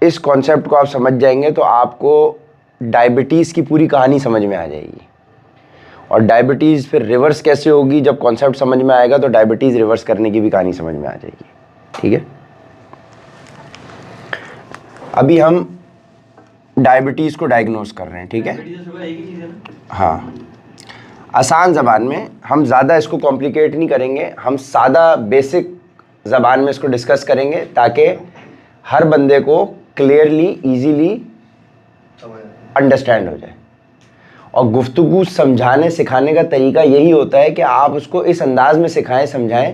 इस कॉन्सेप्ट को आप समझ जाएंगे तो आपको डायबिटीज़ की पूरी कहानी समझ में आ जाएगी। और डायबिटीज़ फिर रिवर्स कैसे होगी, जब कॉन्सेप्ट समझ में आएगा तो डायबिटीज़ रिवर्स करने की भी कहानी समझ में आ जाएगी। ठीक है, अभी हम डायबिटीज़ को डायग्नोज कर रहे हैं। ठीक है, हाँ, आसान ज़बान में, हम ज़्यादा इसको कॉम्प्लिकेट नहीं करेंगे, हम सादा बेसिक ज़बान में इसको डिस्कस करेंगे ताकि हर बंदे को क्लियरली ईजीली अंडरस्टैंड हो जाए। और गुफ्तगू समझाने सिखाने का तरीका यही होता है कि आप उसको इस अंदाज में सिखाएं, समझाएं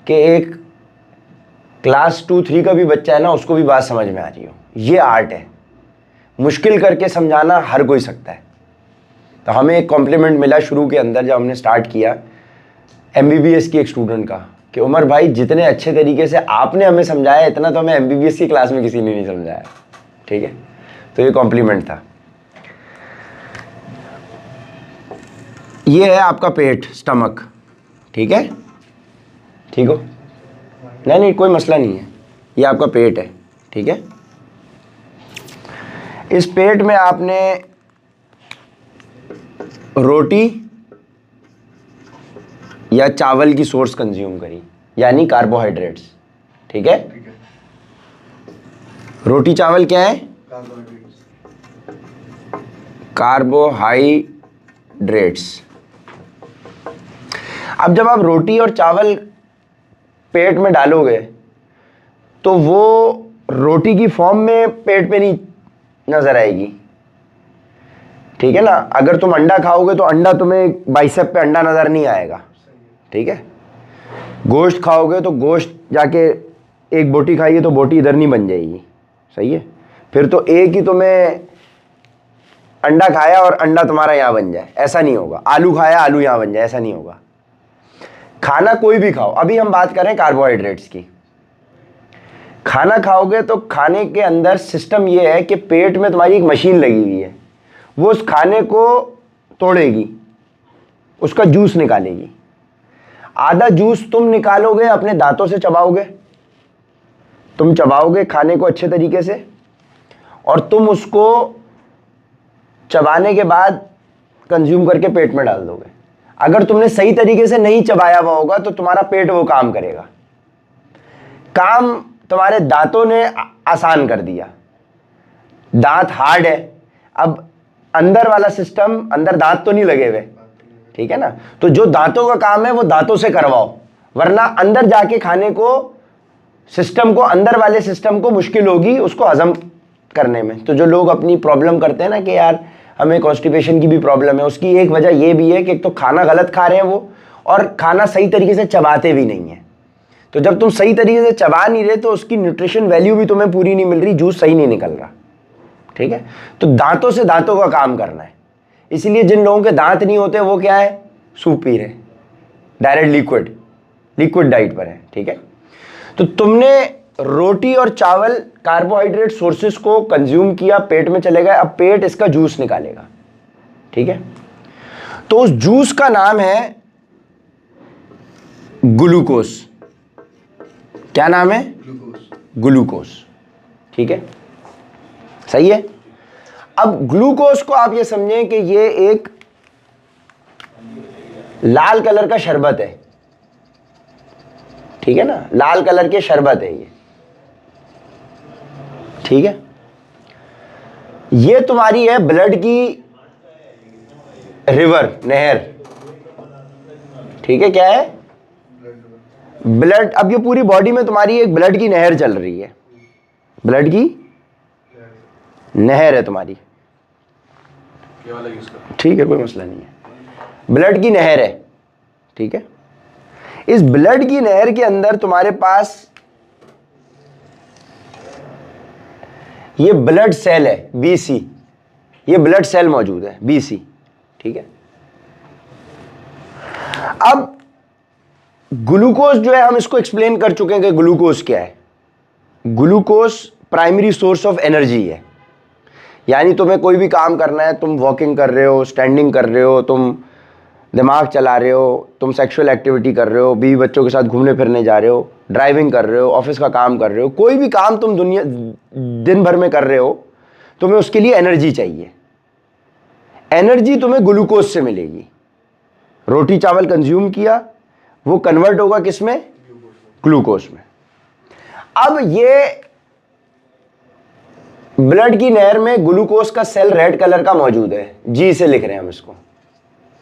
कि एक क्लास 2-3 का भी बच्चा है ना, उसको भी बात समझ में आ रही हो। ये आर्ट है, मुश्किल करके समझाना हर कोई सकता है। तो हमें एक कॉम्प्लीमेंट मिला शुरू के अंदर जब हमने स्टार्ट किया MBBS की एक स्टूडेंट का कि उमर भाई जितने अच्छे तरीके से आपने हमें समझाया, इतना तो हमें MBBS की क्लास में किसी ने नहीं समझाया। ठीक है, तो ये कॉम्प्लीमेंट था। ये है आपका पेट, स्टमक। ठीक है, ठीक हो? नहीं, कोई मसला नहीं है, ये आपका पेट है। ठीक है, इस पेट में आपने रोटी या चावल की सोर्स कंज्यूम करी, यानी कार्बोहाइड्रेट्स। ठीक है, रोटी चावल क्या है? कार्बोहाइड्रेट्स। अब जब आप रोटी और चावल पेट में डालोगे तो वो रोटी की फॉर्म में पेट पे नहीं नजर आएगी। ठीक है ना, अगर तुम अंडा खाओगे तो अंडा तुम्हें बाइसेप पे अंडा नजर नहीं आएगा। ठीक है, गोश्त खाओगे तो गोश्त जाके एक बोटी खाइए तो बोटी इधर नहीं बन जाएगी। सही है, फिर तो एक ही तुम्हें अंडा खाया और अंडा तुम्हारा यहाँ बन जाए, ऐसा नहीं होगा। आलू खाया आलू यहाँ बन जाए, ऐसा नहीं होगा। खाना कोई भी खाओ, अभी हम बात करें कार्बोहाइड्रेट्स की। खाना खाओगे तो खाने के अंदर सिस्टम ये है कि पेट में तुम्हारी एक मशीन लगी हुई है, वो उस खाने को तोड़ेगी, उसका जूस निकालेगी। आधा जूस तुम निकालोगे, अपने दांतों से चबाओगे, तुम चबाओगे खाने को अच्छे तरीके से, और तुम उसको चबाने के बाद कंज्यूम करके पेट में डाल दोगे। अगर तुमने सही तरीके से नहीं चबाया हुआ होगा तो तुम्हारा पेट वो काम करेगा। काम तुम्हारे दांतों ने आसान कर दिया। दांत हार्ड है, अब अंदर वाला सिस्टम, अंदर दांत तो नहीं लगे हुए। ठीक है ना, तो जो दांतों का काम है वो दांतों से करवाओ, वरना अंदर जाके खाने को, सिस्टम को, अंदर वाले सिस्टम को मुश्किल होगी उसको हजम करने में। तो जो लोग अपनी प्रॉब्लम करते हैं ना कि यार हमें कॉन्स्टिपेशन की भी प्रॉब्लम है, उसकी एक वजह ये भी है कि एक तो खाना गलत खा रहे हैं वो, और खाना सही तरीके से चबाते भी नहीं है। तो जब तुम सही तरीके से चबा नहीं रहे तो उसकी न्यूट्रिशन वैल्यू भी तुम्हें पूरी नहीं मिल रही, जूस सही नहीं निकल रहा। ठीक है, तो दांतों से दांतों का काम करना है। इसीलिए जिन लोगों के दांत नहीं होते वो क्या है, सूप पी रहे, डायरेक्ट लिक्विड डाइट पर है। ठीक है, तो तुमने रोटी और चावल कार्बोहाइड्रेट सोर्सेस को कंज्यूम किया, पेट में चले गए, अब पेट इसका जूस निकालेगा। ठीक है, तो उस जूस का नाम है ग्लूकोज। क्या नाम है? ग्लूकोज। ठीक है, सही है। अब ग्लूकोज को आप ये समझें कि ये एक लाल कलर का शरबत है। ठीक है ना, लाल कलर के शरबत है ये। ठीक है, ये तुम्हारी है ब्लड की रिवर, नहर। ठीक है, क्या है? ब्लड। अब ये पूरी बॉडी में तुम्हारी एक ब्लड की नहर चल रही है, ब्लड की नहर है तुम्हारी। ठीक है, कोई मसला नहीं है, ब्लड की नहर है। ठीक है, इस ब्लड की नहर के अंदर तुम्हारे पास ये ब्लड सेल है, BC। ये ब्लड सेल मौजूद है, BC। ठीक है, अब ग्लूकोज जो है हम इसको एक्सप्लेन कर चुके हैं कि ग्लूकोज क्या है। Glucose primary source of energy है, यानी तुम्हें कोई भी काम करना है, तुम वॉकिंग कर रहे हो, स्टैंडिंग कर रहे हो, तुम दिमाग चला रहे हो, तुम सेक्सुअल एक्टिविटी कर रहे हो, बीवी बच्चों के साथ घूमने फिरने जा रहे हो, ड्राइविंग कर रहे हो, ऑफिस का काम कर रहे हो, कोई भी काम तुम दुनिया दिन भर में कर रहे हो, तुम्हें उसके लिए एनर्जी चाहिए। एनर्जी तुम्हें ग्लूकोज से मिलेगी। रोटी चावल कंज्यूम किया, वो कन्वर्ट होगा किस में? ग्लूकोज में। अब ये ब्लड की नहर में ग्लूकोज का सेल रेड कलर का मौजूद है, जी से लिख रहे हैं हम इसको,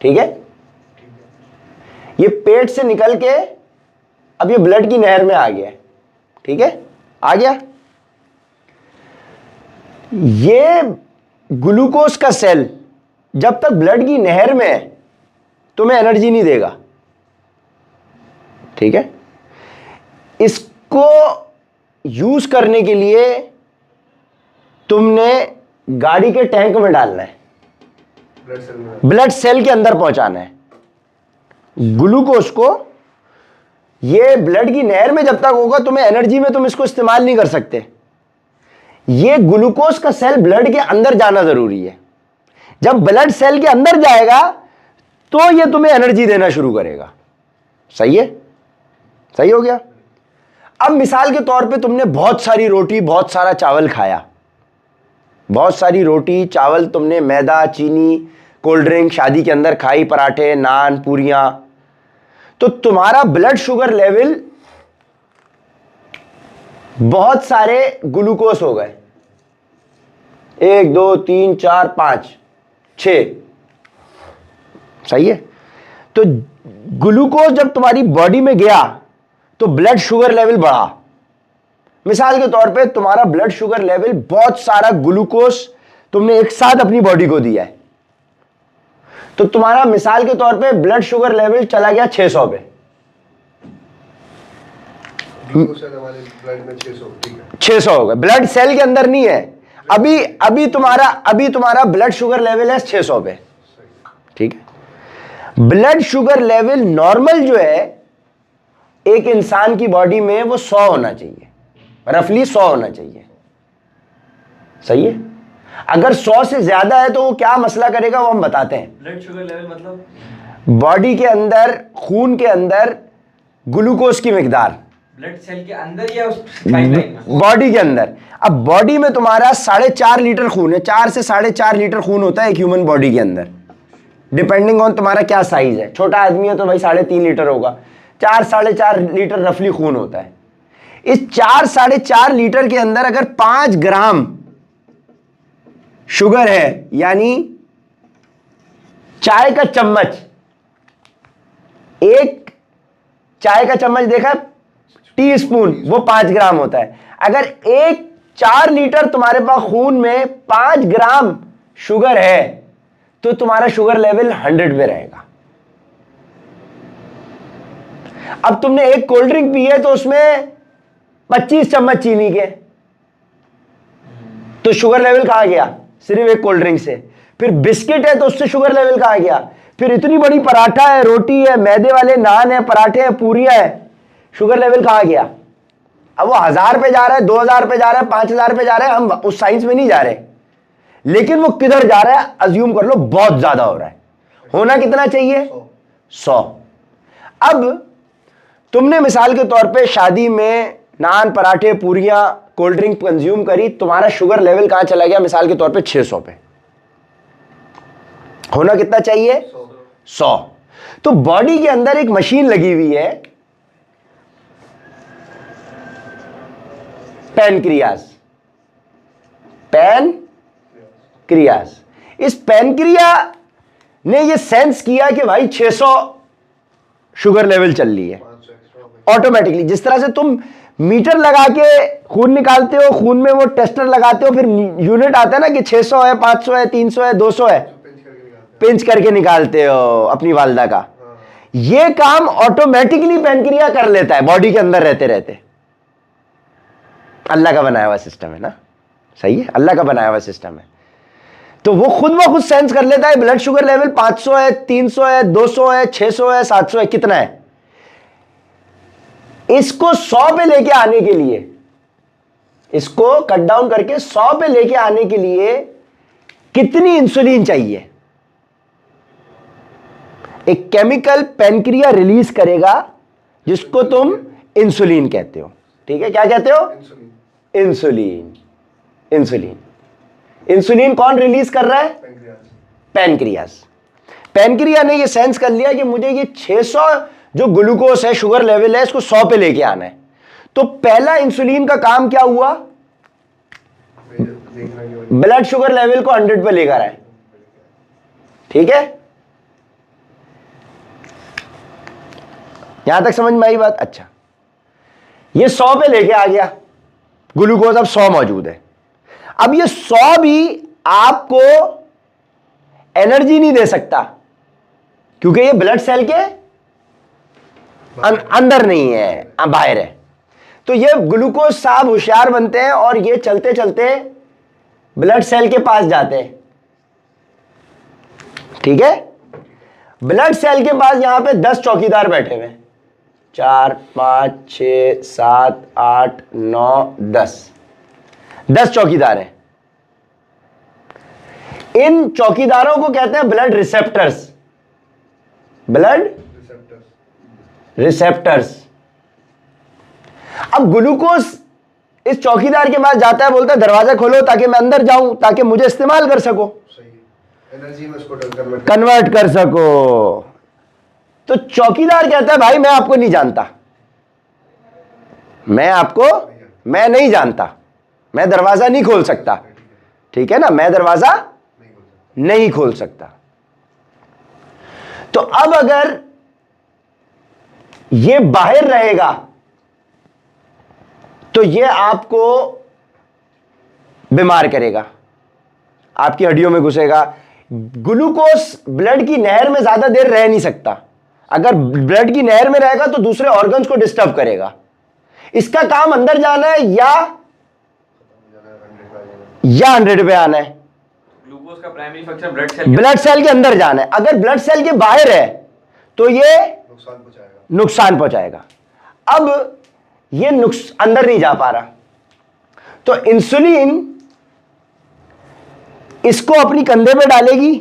ठीक है। ये पेट से निकल के अब ये ब्लड की नहर में आ गया, ठीक है, आ गया। ये ग्लूकोज का सेल जब तक ब्लड की नहर में है तुम्हें एनर्जी नहीं देगा, ठीक है। इसको यूज करने के लिए तुमने गाड़ी के टैंक में डालना है, ब्लड सेल के अंदर पहुंचाना है ग्लूकोज को। ये ब्लड की नहर में जब तक होगा तुम्हें एनर्जी में तुम इसको इस्तेमाल नहीं कर सकते। ये ग्लूकोज का सेल ब्लड के अंदर जाना जरूरी है। जब ब्लड सेल के अंदर जाएगा तो ये तुम्हें एनर्जी देना शुरू करेगा। सही है, सही हो गया। अब मिसाल के तौर पे तुमने बहुत सारी रोटी बहुत सारा चावल खाया, बहुत सारी रोटी चावल तुमने मैदा चीनी कोल्ड ड्रिंक शादी के अंदर खाई, पराठे नान पूरियां, तो तुम्हारा ब्लड शुगर लेवल बहुत सारे ग्लूकोज हो गए, 1 2 3 4 5 6। सही है। तो ग्लूकोज जब तुम्हारी बॉडी में गया तो ब्लड शुगर लेवल बढ़ा। मिसाल के तौर पे तुम्हारा ब्लड शुगर लेवल, बहुत सारा ग्लूकोज तुमने एक साथ अपनी बॉडी को दिया है, तो तुम्हारा मिसाल के तौर पे ब्लड शुगर लेवल चला गया 600 पे। 600 हो गया, ब्लड सेल के अंदर नहीं है अभी तुम्हारा ब्लड शुगर लेवल है 600 पे, ठीक है। ब्लड शुगर लेवल नॉर्मल जो है एक इंसान की बॉडी में वो 100 होना चाहिए, रफली 100 होना चाहिए। सही है। अगर 100 से ज्यादा है तो वो क्या मसला करेगा वो हम बताते हैं। ब्लड शुगर लेवल मतलब बॉडी के अंदर, खून के अंदर ग्लूकोज की मिकदार, ब्लड सेल के अंदर या उस पाइपलाइन में? बॉडी के अंदर। अब बॉडी में तुम्हारा 4.5 लीटर खून है, 4 से 4.5 लीटर खून होता है एक ह्यूमन बॉडी के अंदर, डिपेंडिंग ऑन तुम्हारा क्या साइज है। छोटा आदमी है तो भाई 3.5 लीटर होगा, 4-4.5 लीटर रफली खून होता है। इस 4-4.5 लीटर के अंदर अगर 5 ग्राम शुगर है, यानी चाय का चम्मच, एक चाय का चम्मच देखा टी स्पून, वो 5 ग्राम होता है। अगर 4 लीटर तुम्हारे पास खून में 5 ग्राम शुगर है तो तुम्हारा शुगर लेवल 100 पे रहेगा। अब तुमने एक कोल्ड ड्रिंक पी है तो उसमें 25 चम्मच चीनी के, तो शुगर लेवल कहां गया? सिर्फ एक कोल्ड ड्रिंक से। फिर बिस्किट है तो उससे शुगर लेवल कहां गया? फिर इतनी बड़ी पराठा है, रोटी है, मैदे वाले नान है, पराठे हैं, पूरियां है, शुगर लेवल कहां गया? अब वो 1000 पे जा रहा है, 2000 पे जा रहा है, 5000 पे जा रहा है, हम उस साइंस में नहीं जा रहे, लेकिन वो किधर जा रहा है अज्यूम कर लो बहुत ज्यादा हो रहा है। होना कितना चाहिए? 100। अब तुमने मिसाल के तौर पे शादी में नान पराठे पूरियां कोल्ड ड्रिंक कंज्यूम करी, तुम्हारा शुगर लेवल कहां चला गया? मिसाल के तौर पे 600 पे। होना कितना चाहिए? 100। तो बॉडी के अंदर एक मशीन लगी हुई है, पैनक्रियाज। पैनक्रियाज, इस पैनक्रिया ने ये सेंस किया कि भाई 600 शुगर लेवल चल रही है ऑटोमेटिकली। जिस तरह से तुम मीटर लगा के खून निकालते हो, खून में वो टेस्टर लगाते हो, फिर यूनिट आता है ना कि 600 है, 500 है, 300 है, 200 है, पिंच करके निकालते हो अपनी वालदा का। ये काम ऑटोमेटिकली पैनक्रिया कर लेता है बॉडी के अंदर रहते रहते। अल्लाह का बनाया हुआ सिस्टम है ना। सही है, अल्लाह का बनाया हुआ सिस्टम है। तो वो खुद ब खुद सेंस कर लेता है ब्लड शुगर लेवल 500 है, 300 है, 200 है, 600 है, 700 है, कितना है। इसको 100 पे लेके आने के लिए, इसको कट डाउन करके 100 पे लेके आने के लिए कितनी इंसुलिन चाहिए? एक केमिकल पेनक्रिया रिलीज करेगा जिसको तुम इंसुलिन कहते हो। ठीक है, क्या कहते हो? इंसुलिन। इंसुलिन इंसुलिन कौन रिलीज कर रहा है? पेनक्रियास। पेनक्रिया ने ये सेंस कर लिया कि मुझे ये 600 जो ग्लूकोज है, शुगर लेवल है, इसको 100 पे लेके आना है। तो पहला इंसुलिन का काम क्या हुआ? ब्लड शुगर लेवल को 100 पे लेकर आए। ठीक है, यहां तक समझ में आई बात? अच्छा, ये 100 पे लेके आ गया, ग्लूकोज अब 100 मौजूद है। अब ये 100 भी आपको एनर्जी नहीं दे सकता क्योंकि ये ब्लड सेल के अंदर नहीं है, बाहर है। तो ये ग्लूकोज साहब होशियार बनते हैं और ये चलते चलते ब्लड सेल के पास जाते हैं। ठीक है, ब्लड सेल के पास यहां पे 10 चौकीदार बैठे हुए हैं, 4 5 6 7 8 9 10 चौकीदार हैं। इन चौकीदारों को कहते हैं ब्लड रिसेप्टर्स। Blood receptors. अब ग्लूकोज इस चौकीदार के पास जाता है, बोलता है दरवाजा खोलो ताकि मैं अंदर जाऊं, ताकि मुझे इस्तेमाल कर सको, एनर्जी में उसको कन्वर्ट कर सको। तो चौकीदार कहता है भाई मैं आपको नहीं जानता, मैं नहीं जानता, मैं दरवाजा नहीं खोल सकता। ठीक है ना, मैं दरवाजा नहीं खोल सकता। तो अब अगर ये बाहर रहेगा तो ये आपको बीमार करेगा, आपकी हड्डियों में घुसेगा। ग्लूकोज ब्लड की नहर में ज्यादा देर रह नहीं सकता। अगर ब्लड की नहर में रहेगा तो दूसरे ऑर्गन्स को डिस्टर्ब करेगा। इसका काम अंदर जाना है या 100 पे आना है। ग्लूकोज का प्राइमरी फंक्शन ब्लड सेल के अंदर जाना है। अगर ब्लड सेल के बाहर है तो ये नुकसान पहुंचाएगा। अब ये अंदर नहीं जा पा रहा, तो इंसुलिन इसको अपनी कंधे पे डालेगी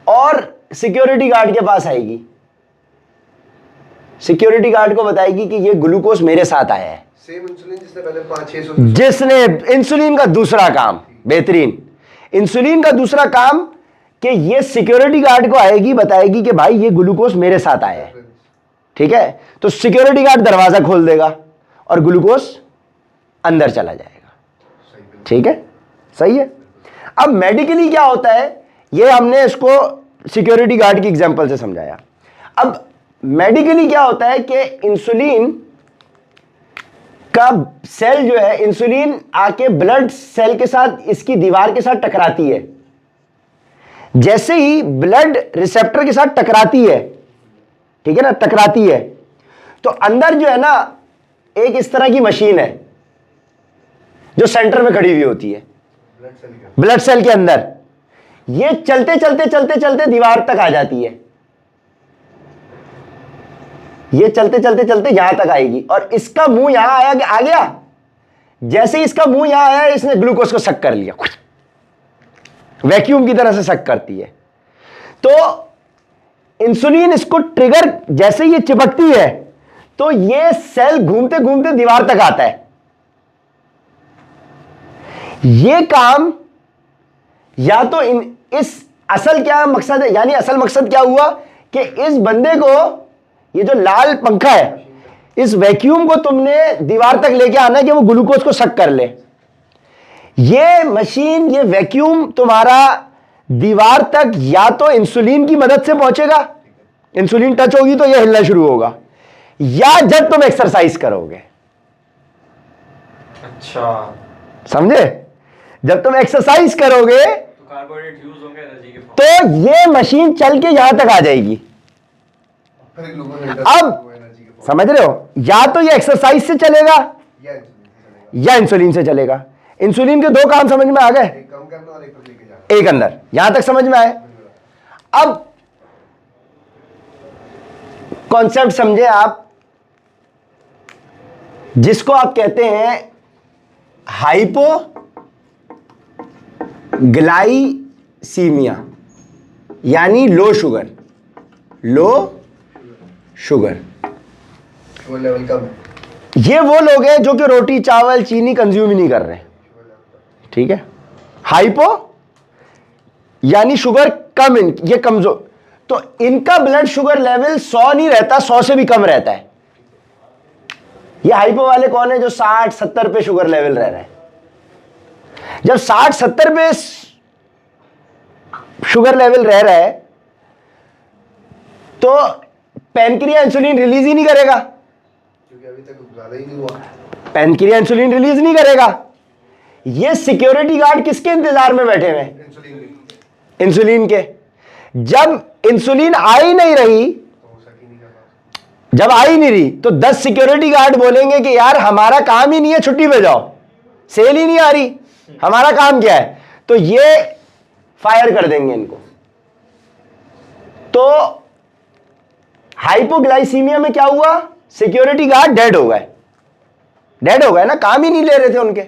और सिक्योरिटी गार्ड के पास आएगी। सिक्योरिटी गार्ड को बताएगी कि ये ग्लूकोज मेरे साथ आया है। सेम इंसुलिन जिसने पहले 500-600 जिसने इंसुलिन का दूसरा काम, बेहतरीन, इंसुलिन का दूसरा काम कि ये सिक्योरिटी गार्ड को आएगी, बताएगी कि भाई ये ग्लूकोज मेरे साथ आया है। ठीक है, तो सिक्योरिटी गार्ड दरवाजा खोल देगा और ग्लूकोज अंदर चला जाएगा। ठीक है, सही है। अब मेडिकली क्या होता है, ये हमने इसको सिक्योरिटी गार्ड की एग्जांपल से समझाया। अब मेडिकली क्या होता है कि इंसुलिन का सेल जो है, इंसुलिन आके ब्लड सेल के साथ, इसकी दीवार के साथ टकराती है। जैसे ही ब्लड रिसेप्टर के साथ टकराती है, ठीक है ना, टकराती है, तो अंदर जो है ना एक इस तरह की मशीन है जो सेंटर में खड़ी हुई होती है ब्लड सेल के अंदर। ये चलते चलते चलते चलते दीवार तक आ जाती है। ये चलते चलते चलते यहां तक आएगी और इसका मुंह यहां आ गया। जैसे ही इसका मुंह यहां आया, इसने ग्लूकोज को सक कर लिया, वैक्यूम की तरह से सक करती है। तो इंसुलिन इसको ट्रिगर, जैसे ये चिपकती है तो ये सेल घूमते घूमते दीवार तक आता है। ये काम या तो इस असल क्या मकसद है, यानी असल मकसद क्या हुआ कि इस बंदे को, ये जो लाल पंखा है, इस वैक्यूम को तुमने दीवार तक लेके आना है कि वो ग्लूकोज को सक कर ले। ये मशीन, ये वैक्यूम तुम्हारा दीवार तक या तो इंसुलिन की मदद से पहुंचेगा, इंसुलिन टच होगी तो ये हिलना शुरू होगा, या जब तुम एक्सरसाइज करोगे। अच्छा, समझे? जब तुम एक्सरसाइज करोगे तो कार्बोहाइड्रेट यूज होंगे एनर्जी के फॉर्म। तो ये मशीन चल के यहां तक आ जाएगी। अब समझ रहे हो, या तो ये एक्सरसाइज से चलेगा या इंसुलिन से चलेगा। इंसुलिन के दो काम समझ में आ गए, एक कम करना और एक को लेके जाना। एक अंदर, यहां तक समझ में आए। अब कॉन्सेप्ट समझे आप, जिसको आप कहते हैं हाइपोग्लाइसीमिया। यानी low sugar, low sugar. Sugar level कम है। ये वो लोग हैं जो कि रोटी चावल चीनी कंज्यूम ही नहीं कर रहे, ठीक है। हाइपो यानी शुगर कम, ये कमजोर, तो इनका ब्लड शुगर लेवल 100 नहीं रहता, 100 से भी कम रहता है। ये हाइपो वाले कौन है? जो 60-70 पे शुगर लेवल रह रहे हैं। जब 60-70 पे शुगर लेवल रह रहा है तो पैनक्रिया इंसुलिन रिलीज ही नहीं करेगा, क्योंकि अभी तक ज्यादा ही नहीं हुआ। पैनक्रिया इंसुलिन रिलीज नहीं करेगा। ये सिक्योरिटी गार्ड किसके इंतजार में बैठे हुए हैं? इंसुलिन भी इंसुलिन के। जब इंसुलिन आ ही नहीं रही, तो हो सक ही नहीं कर रहा। जब आ ही नहीं रही तो 10 सिक्योरिटी गार्ड बोलेंगे कि यार हमारा काम ही नहीं है, छुट्टी पे जाओ, सेल ही नहीं आ रही, हमारा काम क्या है? तो ये फायर कर देंगे इनको। तो हाइपोग्लाइसीमिया में क्या हुआ? सिक्योरिटी गार्ड डेड हो गए, डेड हो गए ना, काम ही नहीं ले रहे थे उनके,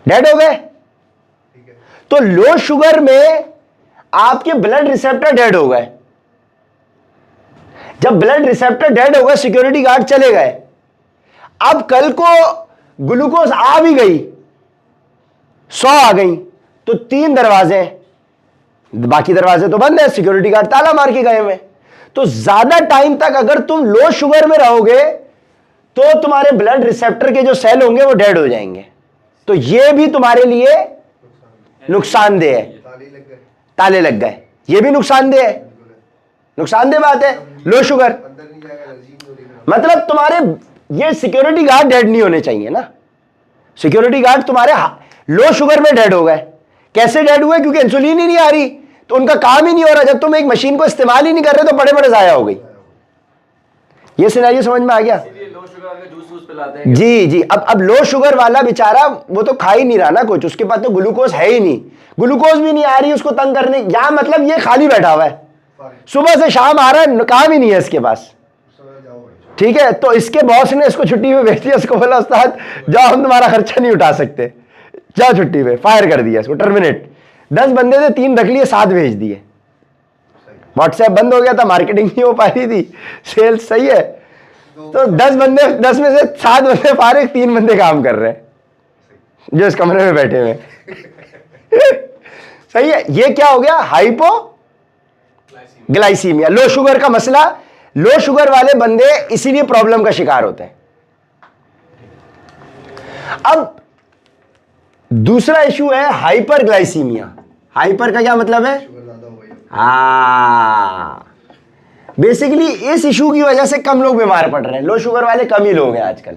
डेड हो गए। ठीक है। तो लो शुगर में आपके ब्लड रिसेप्टर डेड हो गए। जब ब्लड रिसेप्टर डेड हो गए, सिक्योरिटी गार्ड चले गए। अब कल को ग्लूकोज आ भी गई, 100 आ गई, तो 3 दरवाजे, बाकी दरवाजे तो बंद है, सिक्योरिटी गार्ड ताला मार के गए हुए। तो ज्यादा टाइम तक अगर तुम लो शुगर में रहोगे तो तुम्हारे ब्लड रिसेप्टर के जो सेल होंगे वो डेड हो जाएंगे। तो ये भी तुम्हारे लिए नुकसानदेह है। ताले ही लग गए। ताले लग गए, ये भी नुकसानदेह है, बिल्कुल है। नुकसानदेह बात है। लो शुगर अंदर नहीं जाएगा, एनर्जी नहीं होगी। मतलब तुम्हारे ये सिक्योरिटी गार्ड डेड नहीं होने चाहिए ना। सिक्योरिटी गार्ड तुम्हारे लो शुगर में डेड हो गए। कैसे डेड हुए? क्योंकि इंसुलिन ही नहीं आ रही, तो उनका काम ही नहीं हो रहा। जब तुम एक मशीन को इस्तेमाल ही नहीं कर रहे तो बड़े बड़े जाया हो गई। ये सिनेरियो समझ में आ गया? इसीलिए लो शुगर वाले जूस वूस पिलाते हैं। जी जी। अब लो शुगर वाला बेचारा वो तो खा ही नहीं रहा ना कुछ, उसके पास तो ग्लूकोज है ही नहीं, ग्लूकोज भी नहीं आ रही उसको तंग करने, या मतलब ये खाली बैठा हुआ है, सुबह से शाम आ रहा है, काम ही नहीं है इसके पास, जाओ भाई। ठीक है। तो इसके बॉस ने इसको छुट्टी पे भेज दिया, इसको बोला उस्ताद जाओ, हम तुम्हारा खर्चा नहीं उठा सकते, जाओ छुट्टी पे, फायर कर दिया इसको, टर्मिनेट। 10 बंदे थे, 3 रख लिए, 7 भेज दिए। व्हाट्सएप बंद हो गया था, मार्केटिंग नहीं हो पा रही थी, सेल्स सही है, तो 10 बंदे, 10 में से 7 बंदे फारिग, 3 बंदे काम कर रहे हैं जो इस कमरे में बैठे हुए सही है। ये क्या हो गया? हाइपो ग्लाइसीमिया, लो शुगर का मसला। लो शुगर वाले बंदे इसीलिए प्रॉब्लम का शिकार होते हैं। अब दूसरा इशू है हाइपर ग्लाइसीमिया। हाइपर का क्या मतलब है? शुगर ज्यादा हो गई। हाँ, बेसिकली इस इशू की वजह से कम लोग बीमार पड़ रहे हैं। लो शुगर वाले कम ही लोग हैं आजकल,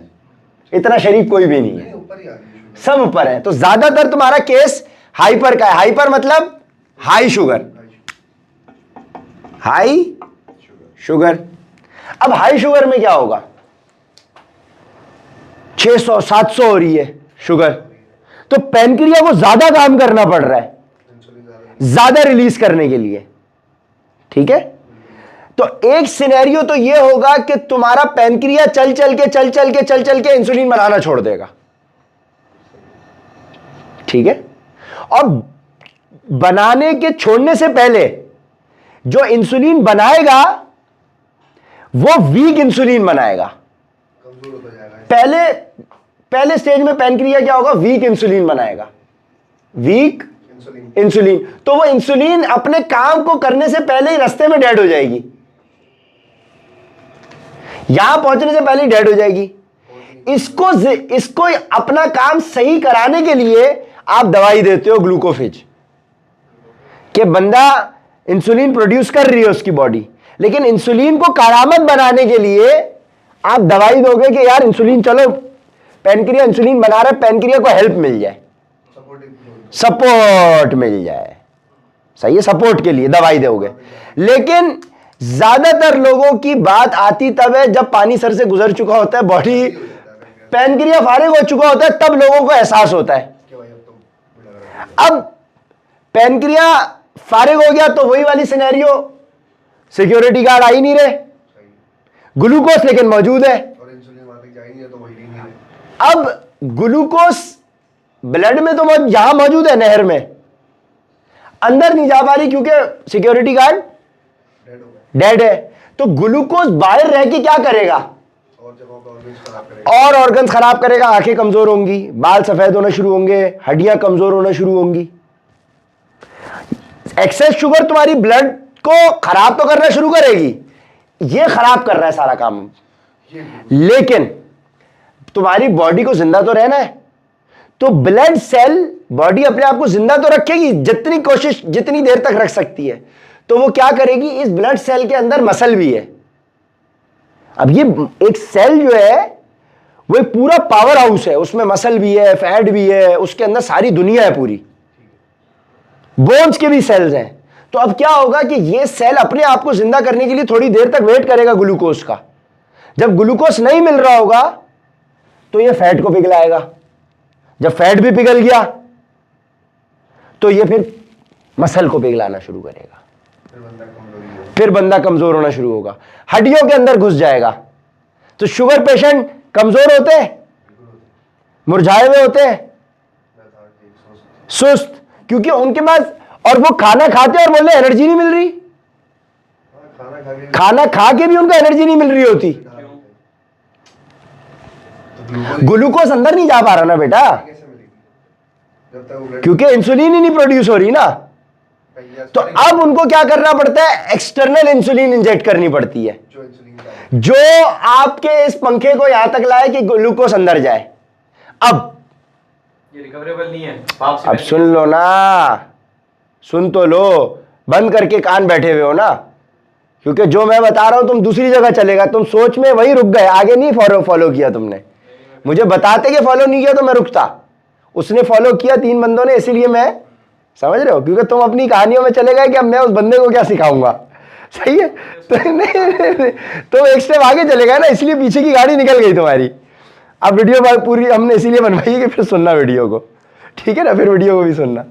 इतना शरीफ कोई भी नहीं है, ऊपर ही आ गई। सब ऊपर है। तो ज्यादातर तुम्हारा केस हाइपर का है। हाइपर मतलब हाई शुगर, हाई शुगर। अब हाई शुगर में क्या होगा? 600-700 हो रही है शुगर, तो पैनक्रिया को ज्यादा काम करना पड़ रहा है इंसुलिन ज्यादा। ज्यादा रिलीज करने के लिए, ठीक है। तो एक सिनेरियो तो ये होगा कि तुम्हारा पैनक्रिया चल चल के इंसुलिन बनाना छोड़ देगा, ठीक है। और बनाने के छोड़ने से पहले जो इंसुलिन बनाएगा वो वीक इंसुलिन बनाएगा। कमजोर होता जाएगा। पहले स्टेज में पैनक्रिया क्या होगा? वीक इंसुलिन बनाएगा, वीक इंसुलिन। इंसुलिन। तो वो इंसुलिन अपने काम को करने से पहले ही रास्ते में डेड हो जाएगी, यहां पहुंचने से पहले ही डेड हो जाएगी। इसको अपना काम सही कराने के लिए आप दवाई देते हो ग्लूकोफेज, कि बंदा इंसुलिन प्रोड्यूस कर रही है उसकी बॉडी, लेकिन इंसुलिन को करामत बनाने के लिए आप दवाई दोगे कि यार इंसुलिन, चलो पैनक्रिया इंसुलिन बना रहा है, पैनक्रिया को हेल्प मिल जाए, सपोर्ट मिल जाए, सही है, सपोर्ट के लिए दवाई दोगे। लेकिन ज्यादातर लोगों की बात आती तब है जब पानी सर से गुजर चुका होता है, बॉडी पैनक्रिया फारिग हो चुका होता है, तब लोगों को एहसास होता है। अब पैनक्रिया फारिग हो गया तो वही वाली सिनेरियो, सिक्योरिटी गार्ड आ ही नहीं रहे, ग्लूकोज लेकिन मौजूद है। और इंसुलिन वहां तक जा ही नहीं है तो वही नहीं है। अब ग्लूकोज ब्लड में तो यहां मौजूद है, नहर में। अंदर नहीं जा पा रही क्योंकि सिक्योरिटी गार्ड डेड हो गए डेड है। तो ग्लूकोज बाहर रह के क्या करेगा? और जगहों पे ऑर्गन्स खराब करेगा और ऑर्गन्स खराब करेगा, आंखें कमजोर होंगी, बाल सफेद होना शुरू होंगे, हड्डियां कमजोर होना शुरू होंगी। एक्सेस शुगर तुम्हारी ब्लड को खराब तो करना शुरू करेगी, ये खराब कर रहा है सारा काम, ये लेकिन तुम्हारी बॉडी को जिंदा तो रहना है। तो ब्लड सेल बॉडी अपने आप को जिंदा तो रखेगी जितनी कोशिश, जितनी देर तक रख सकती है। तो वो क्या करेगी, इस ब्लड सेल के अंदर मसल भी है। अब ये एक सेल जो है वो एक पूरा पावर हाउस है, उसमें मसल भी है, फैट भी है, उसके अंदर सारी दुनिया है पूरी, बोन्स के भी सेल्स हैं। तो अब क्या होगा कि ये सेल अपने आप को जिंदा करने के लिए थोड़ी देर तक वेट करेगा ग्लूकोज का। जब ग्लूकोज नहीं मिल रहा होगा तो ये फैट को पिघलाएगा, जब फैट भी पिघल गया तो ये फिर मसल को पिघलाना शुरू करेगा, फिर बंदा कमजोर होना शुरू होगा, हड्डियों के अंदर घुस जाएगा। तो शुगर पेशेंट कमजोर होते हैं, मुरझाए हुए होते हैं, सुस्त, क्योंकि उनके पास, और वो खाना खाते हैं और बोलते एनर्जी नहीं मिल रही, खाना खा के भी उनको एनर्जी नहीं मिल रही होती। ग्लूकोज अंदर नहीं जा पा रहा ना बेटा, कैसे मिलेगी जब तक वो ब्लड क्योंकि इंसुलिन ही नहीं प्रोड्यूस हो रही ना। तो अब उनको क्या करना पड़ता है, एक्सटर्नल इंसुलिन इंजेक्ट करनी पड़ती है, जो इंसुलिन का जो आपके इस पंखे को यहां तक लाए कि ग्लूकोज अंदर जाए। अब ये रिकवरेबल नहीं है, पाप से अब पहले। सुन लो ना, सुन तो लो, बंद करके कान बैठे हुए हो ना, क्योंकि जो मैं बता रहा हूं तुम दूसरी जगह चलेगा, तुम सोच में वही रुक गए, आगे नहीं फॉलो किया तुमने। मुझे बताते कि फॉलो नहीं किया तो मैं रुकता, उसने फॉलो किया 3 बंदों ने, इसीलिए मैं, समझ रहे हो, क्योंकि तुम अपनी कहानियों में चले गए कि अब मैं उस बंदे को क्या सिखाऊंगा। सही है, तो नहीं, तो एक स्टेप आगे चले गए ना, इसलिए पीछे की गाड़ी निकल गई तुम्हारी। अब वीडियो पूरी हमने इसीलिए बनवाई है कि फिर सुनना वीडियो को, ठीक है ना, फिर वीडियो को भी सुनना।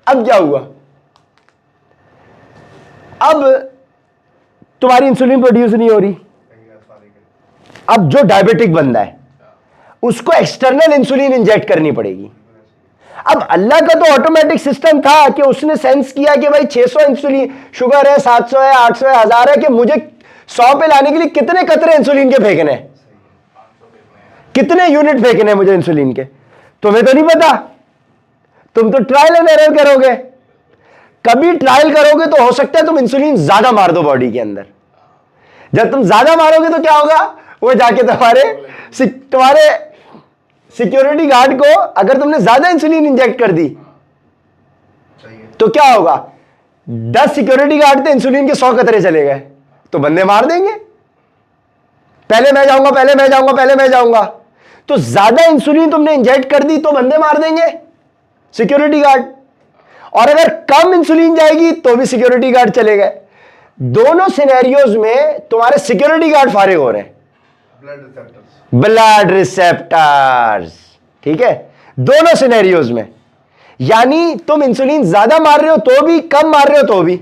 अब क्या हुआ, अब तुम्हारी इंसुलिन प्रोड्यूस नहीं हो रही। अब जो डायबिटिक बंदा है उसको एक्सटर्नल इंसुलिन इंजेक्ट करनी पड़ेगी। अब अल्लाह का तो ऑटोमेटिक सिस्टम था कि उसने सेंस किया कि भाई 600 इंसुलिन शुगर है, 700 है, 800 है, 1000 है, कि मुझे 100 पे लाने के लिए कितने कतरे इंसुलिन के फेंकने हैं, कितने यूनिट फेंकने हैं मुझे इंसुलिन के। तुम्हें तो नहीं पता, तुम तो ट्रायल एंड एरर करोगे। कभी ट्रायल करोगे तो हो सकता है तुम इंसुलिन ज्यादा मार दो बॉडी के अंदर। जब तुम ज्यादा मारोगे तो क्या होगा, वो जाके तुम्हारे सिक्योरिटी गार्ड को अगर तुमने ज्यादा इंसुलिन इंजेक्ट कर दी तो क्या होगा, 10 सिक्योरिटी गार्ड थे, इंसुलिन के 100 कतरे चले गए, तो बंदे मार देंगे। पहले मैं जाऊंगा, पहले मैं जाऊंगा, पहले मैं जाऊंगा। तो ज्यादा इंसुलिन तुमने इंजेक्ट कर दी तो बंदे मार देंगे सिक्योरिटी गार्ड, और अगर कम इंसुलिन जाएगी तो भी सिक्योरिटी गार्ड चले गए। दोनों सिनेरियोज में तुम्हारे सिक्योरिटी गार्ड फारिग हो रहे हैं, ब्लड रिसेप्टर्स, ठीक है, दोनों सिनेरियोज में। यानी तुम इंसुलिन ज्यादा मार रहे हो तो भी, कम मार रहे हो तो भी।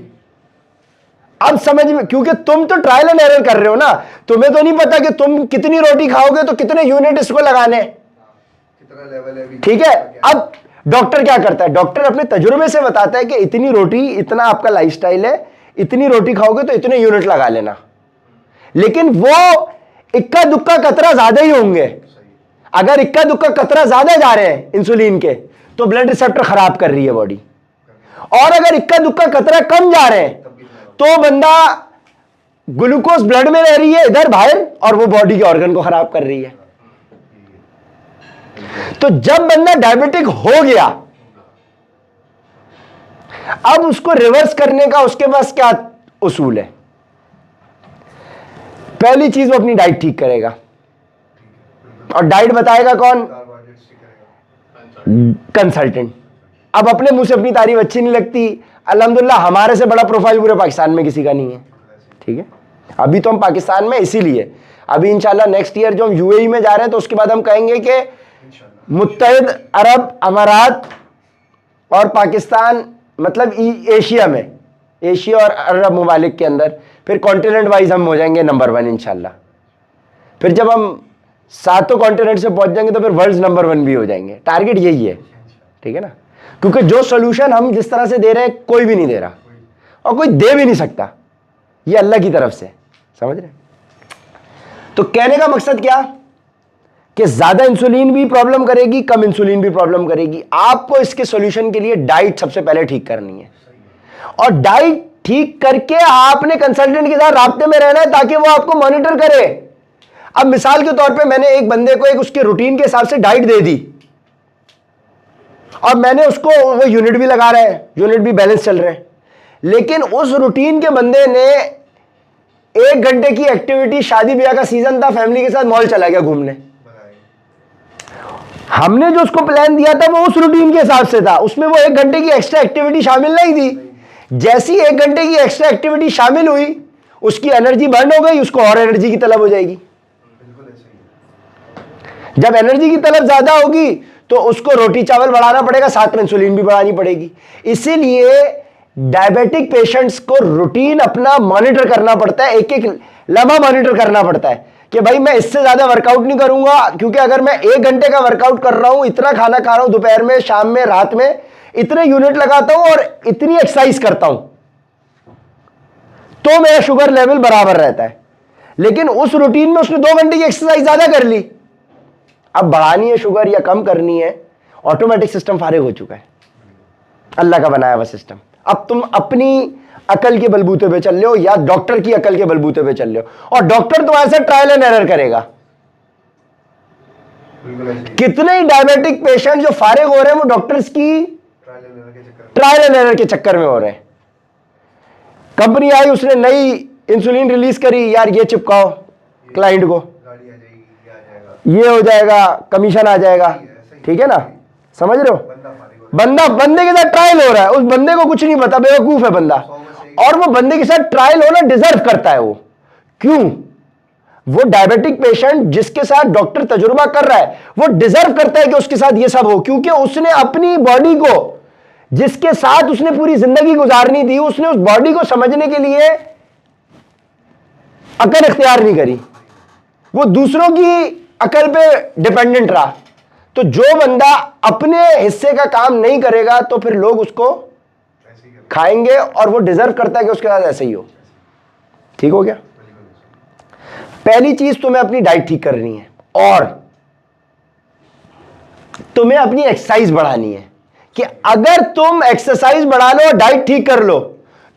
अब समझ में, क्योंकि तुम तो ट्रायल एंड एरर कर रहे हो ना, तुम्हें तो नहीं पता कि तुम कितनी रोटी खाओगे तो कितने यूनिट इसको लगाने, कितना लेवल है, ठीक है। अब डॉक्टर क्या करता है, डॉक्टर अपने तजुर्बे से बताता है कि इतनी रोटी, इतना आपका लाइफस्टाइल है, इतनी रोटी खाओगे तो इतने यूनिट लगा लेना। लेकिन वो इक्का दुक्का कतरा ज्यादा ही होंगे। अगर इक्का दुक्का कतरा ज्यादा जा रहे हैं इंसुलिन के तो ब्लड रिसेप्टर खराब कर रही है बॉडी, और अगर इक्का दुक्का कतरा कम जा रहे हैं तो बंदा ग्लूकोज ब्लड में रह रही है इधर बाहर, और वो बॉडी के ऑर्गन को खराब कर रही है। तो जब बंदा डायबिटिक हो गया, अब उसको रिवर्स करने का उसके पास क्या उसूल है। पहली चीज वो अपनी डाइट ठीक करेगा, और डाइट बताएगा कौन, कंसल्टेंट। अब अपने मुंह से अपनी तारीफ अच्छी नहीं लगती, अल्हम्दुलिल्लाह हमारे से बड़ा प्रोफाइल पूरे पाकिस्तान में किसी का नहीं है, ठीक है। अभी तो हम पाकिस्तान में, इसीलिए अभी इंशाल्लाह नेक्स्ट ईयर जो हम यूएई में जा रहे हैं तो उसके बाद हम कहेंगे कि मुत्तहिद अरब अमारात और पाकिस्तान, मतलब एशिया में, एशिया और अरब ममालिक के अंदर फिर कॉन्टिनेंट वाइज हम हो जाएंगे नंबर 1 इंशाल्लाह। फिर जब हम 7 कॉन्टिनेंट से पहुंच जाएंगे तो फिर वर्ल्ड नंबर 1 भी हो जाएंगे। टारगेट यही है, ठीक है ना। क्योंकि जो सॉल्यूशन हम जिस तरह से दे रहे हैं कोई भी नहीं दे रहा और कोई दे भी नहीं सकता, ये अल्लाह की तरफ से, समझ रहे? तो कहने का मकसद क्या कि ज्यादा इंसुलिन भी प्रॉब्लम करेगी, कम इंसुलिन भी प्रॉब्लम करेगी। आपको इसके सॉल्यूशन के लिए डाइट सबसे पहले ठीक करनी है, और डाइट ठीक करके आपने कंसल्टेंट के साथ राब्ते में रहना है ताकि वो आपको मॉनिटर करे। अब मिसाल के तौर पे मैंने एक बंदे को एक उसके रूटीन के हिसाब से डाइट दे दी और मैंने उसको, वो यूनिट भी लगा रहे हैं, यूनिट भी बैलेंस चल रहे हैं, लेकिन उस रूटीन के बंदे ने 1 घंटे की एक्टिविटी, शादी ब्याह का सीजन था, फैमिली के साथ मॉल चला गया घूमने। हमने जो उसको प्लान दिया था वो उस रूटीन के हिसाब से था, उसमें वो 1 घंटे की एक्स्ट्रा एक्टिविटी शामिल नहीं थी। जैसी 1 घंटे की एक्स्ट्रा एक्टिविटी शामिल हुई, उसकी एनर्जी बर्न हो गई, उसको और एनर्जी की तलब हो जाएगी। जब एनर्जी की तलब ज्यादा होगी तो उसको रोटी चावल बढ़ाना पड़ेगा, साथ में इंसुलिन भी बढ़ानी पड़ेगी। इसीलिए डायबिटिक पेशेंट्स को रूटीन अपना मॉनिटर करना पड़ता है, एक एक लम्हा मॉनिटर करना पड़ता है कि भाई मैं इससे ज्यादा वर्कआउट नहीं करूंगा, क्योंकि अगर मैं 1 घंटे का वर्कआउट कर रहा हूं, इतना खाना खा रहा हूं, दोपहर में, शाम में, रात में इतने यूनिट लगाता हूं और इतनी एक्सरसाइज करता हूं, तो मेरा शुगर लेवल बराबर रहता है। लेकिन उस रूटीन में उसने 2 घंटे की एक्सरसाइज ज्यादा कर ली, अब बढ़ानी है शुगर या कम करनी है, ऑटोमेटिक सिस्टम फारिग हो चुका है, अल्लाह का बनाया हुआ सिस्टम। अब तुम अपनी अकल के बलबूते पे चल रहे हो या डॉक्टर की अकल के बलबूते पे चल रहे हो, और डॉक्टर तुम्हारे साथ ट्रायल एंड एरर करेगा। कितने ही डायबिटिक पेशेंट जो फारिग हो रहे हैं वो डॉक्टर्स की ट्रायल एंड एरर के चक्कर में हो रहे हैं। कंपनी आई, उसने नई इंसुलिन रिलीज करी, यार ये चिपकाओ क्लाइंट को, ये हो जाएगा, कमीशन आ जाएगा, ठीक है ना, समझ रहे हो? बंदे के साथ ट्रायल हो रहा है, उस बंदे को कुछ नहीं पता, बेवकूफ है बंदा, और वो बंदे के साथ ट्रायल होना डिजर्व करता है। वो क्यों? वो डायबिटिक पेशेंट जिसके साथ डॉक्टर तजुर्बा कर रहा है वो डिजर्व करता है कि उसके साथ ये सब हो, क्योंकि उसने अपनी बॉडी को, जिसके साथ उसने पूरी जिंदगी गुजारनी थी, उसने उस बॉडी को समझने के लिए अकल इख्तियार नहीं करी, वो दूसरों की अकल पे डिपेंडेंट रहा। तो जो बंदा अपने हिस्से का काम नहीं करेगा तो फिर लोग उसको खाएंगे, और वो डिजर्व करता है कि उसके साथ ऐसे ही हो। ठीक हो गया? पहली चीज तुम्हें अपनी डाइट ठीक करनी है, और तुम्हें अपनी एक्सरसाइज बढ़ानी है कि अगर तुम एक्सरसाइज बढ़ा लो और डाइट ठीक कर लो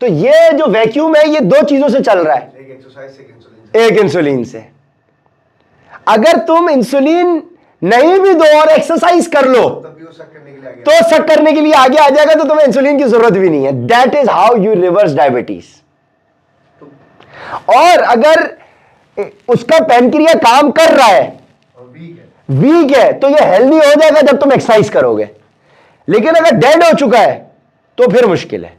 तो ये जो वैक्यूम है ये 2 चीजों से चल रहा है, एक एक्सरसाइज से, एक इंसुलिन से। अगर तुम इंसुलिन नहीं भी दो और एक्सरसाइज कर लो तब भी वो शक करने के लिए आ गया। तो शक करने के लिए आगे आ जाएगा, तो तुम्हें इंसुलिन की जरूरत भी नहीं है। That is how you reverse diabetes. और अगर उसका पैनक्रिया काम कर रहा है, वीक है, तो ये हेल्दी हो जाएगा जब तुम एक्सरसाइज करोगे। लेकिन अगर डेड हो चुका है तो फिर मुश्किल है।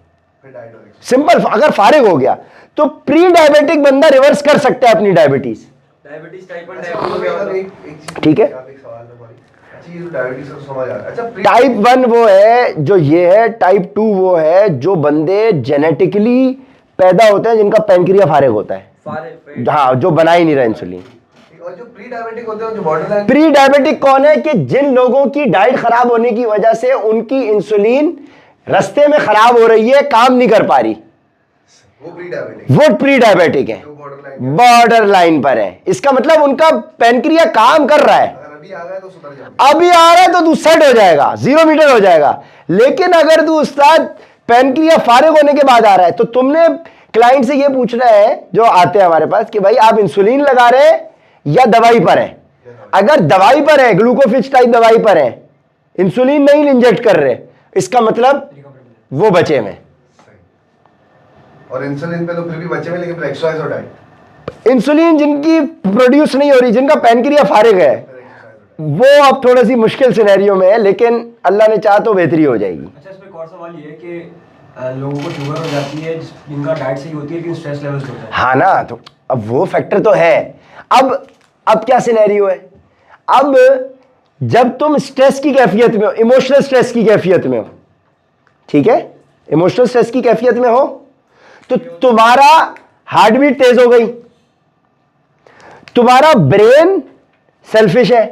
सिंपल, अगर फारिग हो गया तो प्री डायबिटिक बंदा रिवर्स कर सकता है अपनी डायबिटीज। डायबिटीज टाइप 1 ठीक है। टाइप 1 वो है जो ये है, टाइप 2 वो है जो बंदे जेनेटिकली पैदा होते हैं जिनका पैनक्रिया फारिग होता है, हाँ, जो बना ही नहीं रहा इंसुलिन। और जो प्री डायबिटिक होते हैं, जो बॉर्डरलाइन, प्री डायबिटिक कौन है? कि जिन लोगों की डाइट खराब होने की वजह से उनकी इंसुलिन रास्ते में खराब हो रही है, काम नहीं कर पा रही, वो प्री डायबिटिक, वो प्री डायबिटिक है, बॉर्डर लाइन पर है। इसका मतलब उनका पैनक्रिया काम कर रहा है, अगर अभी आ गया तो सुधर जाएगा, अभी आ रहा है तो तू सेट हो जाएगा, 0 मीटर हो जाएगा। लेकिन अगर तू उस्ताद पैनक्रिया फारिग होने के बाद आ रहा है तो तुमने क्लाइंट से ये पूछना है जो आते हैं हमारे पास कि भाई आप इंसुलिन लगा रहे हैं या दवाई पर है। अगर दवाई पर है, ग्लूकोफिज टाइप दवाई पर है, इंसुलिन नहीं इंजेक्ट कर रहे, इसका मतलब वो बचे में। और इंसुलिन पे तो फिर भी बचे में, लेकिन फिर एक्सरसाइज और डाइट, इंसुलिन जिनकी प्रोड्यूस नहीं हो रही, जिनका पैनक्रिया फारिग है, वो अब थोड़ी सी मुश्किल सिनेरियो में है, लेकिन अल्लाह ने चाहा तो बेहतरी हो जाएगी। अच्छा, इसमें एक और सवाल ये है कि लोगों को शुगर हो जाती है जिनका डाइट सही होती है लेकिन स्ट्रेस लेवल्स होता है। हाँ ना, तो अब वो फैक्टर तो है। अब क्या सिनेरियो है? अब जब तुम स्ट्रेस की कैफियत में हो, इमोशनल स्ट्रेस की कैफियत में हो, ठीक है, इमोशनल स्ट्रेस की कैफियत में हो, तो तुम्हारा हार्ट बीट तेज हो गई, तुम्हारा ब्रेन सेल्फिश है,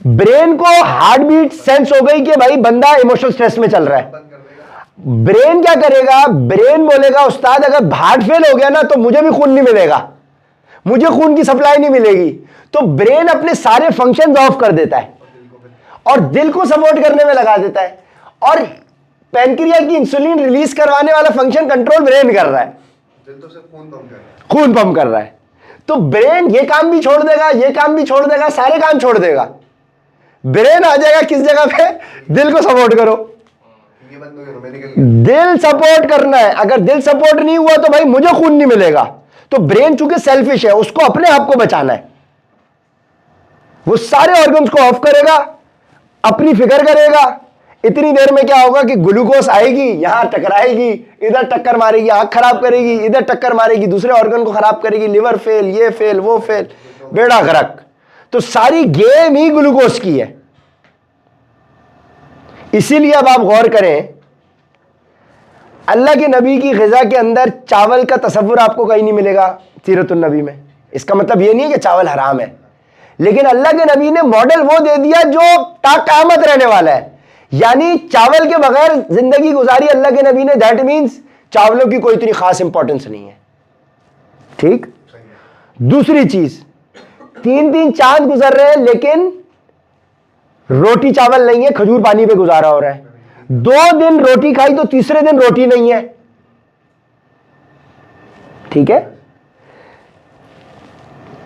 ब्रेन को हार्ट बीट सेंस हो गई कि भाई बंदा इमोशनल स्ट्रेस में चल रहा है। बंद कर देगा। ब्रेन क्या करेगा, ब्रेन बोलेगा उस्ताद अगर हार्ट फेल हो गया ना तो मुझे भी खून नहीं मिलेगा, मुझे खून की सप्लाई नहीं मिलेगी। तो ब्रेन अपने सारे फंक्शंस ऑफ कर देता है और दिल को सपोर्ट करने में लगा देता है, और पैनक्रिया की इंसुलिन रिलीज करवाने वाला फंक्शन कंट्रोल ब्रेन कर रहा है, दिल तो सिर्फ खून पंप कर रहा है। खून पंप कर रहा है। तो ब्रेन ये काम भी छोड़ देगा, ये काम भी छोड़ देगा, सारे काम छोड़ देगा। ब्रेन आ जाएगा किस जगह पे, दिल को सपोर्ट करो, ये बंद हो गया, मैं निकल गया। दिल सपोर्ट करना है। अगर दिल सपोर्ट नहीं हुआ तो भाई मुझे खून नहीं मिलेगा। तो ब्रेन चूंकि सेल्फिश है, उसको अपने आप को बचाना है, वो सारे ऑर्गन्स को ऑफ करेगा, अपनी फिक्र करेगा। इतनी देर में क्या होगा कि ग्लूकोज आएगी, यहां टकराएगी, इधर टक्कर मारेगी, आंख खराब करेगी, इधर टक्कर मारेगी, दूसरे ऑर्गन को खराब करेगी, लिवर फेल, ये फेल, वो फेल, बेड़ा गर्क। तो सारी गेम ही ग्लूकोज की है। इसीलिए अब आप गौर करें, अल्लाह के नबी की ग़िज़ा के अंदर चावल का तसव्वुर आपको कहीं नहीं मिलेगा सीरतुन नबी में। इसका मतलब ये नहीं है कि चावल हराम है, लेकिन अल्लाह के नबी ने मॉडल वो दे दिया जो ता क़यामत रहने वाला है। यानी चावल के बगैर जिंदगी गुजारी अल्लाह के नबी ने, दैट मीन्स चावलों की कोई इतनी खास इंपॉर्टेंस नहीं है। ठीक। दूसरी चीज, 3 चांद गुजर रहे हैं लेकिन रोटी चावल नहीं है, खजूर पानी पे गुजारा हो रहा है। 2 दिन रोटी खाई तो तीसरे दिन रोटी नहीं है। ठीक है।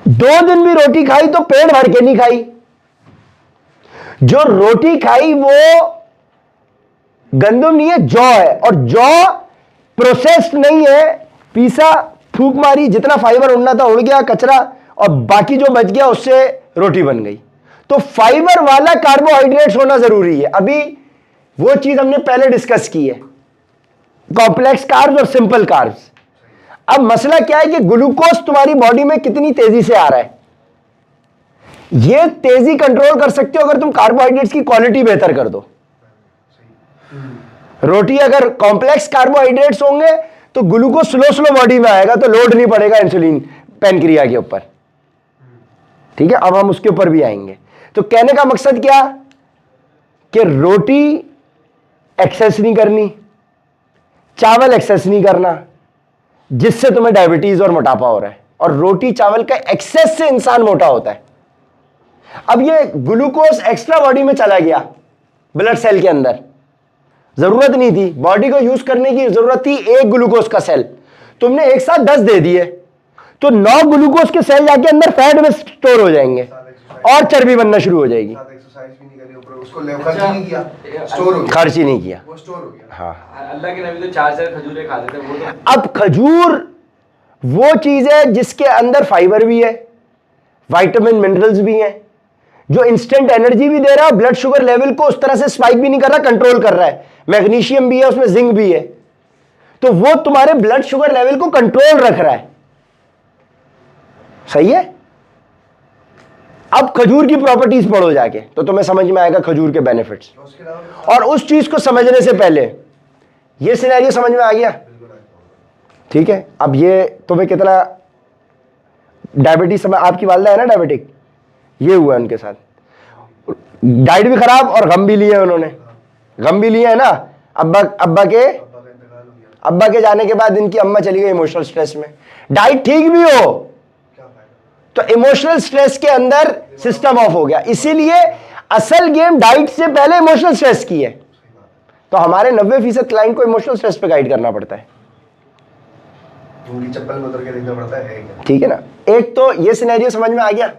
2 दिन भी रोटी खाई तो पेट भर के नहीं खाई। जो रोटी खाई वो गंदम नहीं है, जौ है, और जौ प्रोसेस्ड नहीं है, पीसा, फूंक मारी, जितना फाइबर उड़ना था उड़ गया, कचरा, और बाकी जो बच गया उससे रोटी बन गई। तो फाइबर वाला कार्बोहाइड्रेट्स होना जरूरी है। अभी वो चीज हमने पहले डिस्कस की है, कॉम्प्लेक्स कार्ब्स और सिंपल कार्ब्स। अब मसला क्या है कि ग्लूकोज तुम्हारी बॉडी में कितनी तेजी से आ रहा है, ये तेजी कंट्रोल कर सकते हो अगर तुम कार्बोहाइड्रेट्स की क्वालिटी बेहतर कर दो। रोटी अगर कॉम्प्लेक्स कार्बोहाइड्रेट्स होंगे तो ग्लूकोज स्लो स्लो बॉडी में आएगा, तो लोड नहीं पड़ेगा इंसुलिन पैनक्रिया के ऊपर। ठीक है, अब हम उसके ऊपर भी आएंगे। तो कहने का मकसद क्या कि रोटी एक्सेस नहीं करनी, चावल एक्सेस नहीं करना, जिससे तुम्हें डायबिटीज और मोटापा हो रहा है। और रोटी चावल का एक्सेस से इंसान मोटा होता है। अब ये ग्लूकोज एक्स्ट्रा बॉडी में चला गया, ब्लड सेल के अंदर, जरूरत नहीं थी, बॉडी को यूज करने की जरूरत थी 1 ग्लूकोज का सेल, तुमने एक साथ 10 दे दिए, तो 9 ग्लूकोज के सेल जाके अंदर फैट में स्टोर हो जाएंगे और चर्बी बनना शुरू हो जाएगी। एक्सरसाइज भी नहीं करी, ऊपर उसको खर्च ही नहीं किया, स्टोर हो गया, खर्च ही नहीं किया, वो स्टोर हो गया। हाँ। अल्लाह के नबी तो 4 खजूरें खाते थे, वो तो अब खजूर वो चीज है जिसके अंदर फाइबर भी है, विटामिन मिनरल्स भी हैं, जो इंस्टेंट एनर्जी भी दे रहा है, ब्लड शुगर लेवल को उस तरह से स्पाइक भी नहीं कर रहा, कंट्रोल कर रहा है। मैग्नीशियम भी है उसमें, जिंक भी है, तो वो तुम्हारे ब्लड शुगर लेवल को कंट्रोल रख रहा है। सही है। अब खजूर की प्रॉपर्टीज पढ़ो जाके तो तुम्हें समझ में आएगा खजूर के बेनिफिट्स। उसके अलावा और उस चीज को समझने से पहले ये सिनेरियो समझ में आ गया। ठीक है। अब ये तुम्हें कितना डायबिटीज समय, आपकी वालदा है ना डायबिटिक, ये हुआ उनके साथ, डाइट भी खराब और गम भी लिए उन्होंने, गम भी लिए है ना। अब्बा के जाने के बाद इनकी अम्मा चली गई इमोशनल स्ट्रेस में। डाइट ठीक भी हो तो इमोशनल स्ट्रेस के अंदर सिस्टम ऑफ हो गया। इसीलिए असल गेम डाइट से पहले इमोशनल स्ट्रेस की है। तो हमारे 90% क्लाइंट को इमोशनल स्ट्रेस पे गाइड करना पड़ता है। चप्पल में उतर के देखना पड़ता है क्या? ठीक है ना। एक तो ये सिनेरियो समझ में आ गया।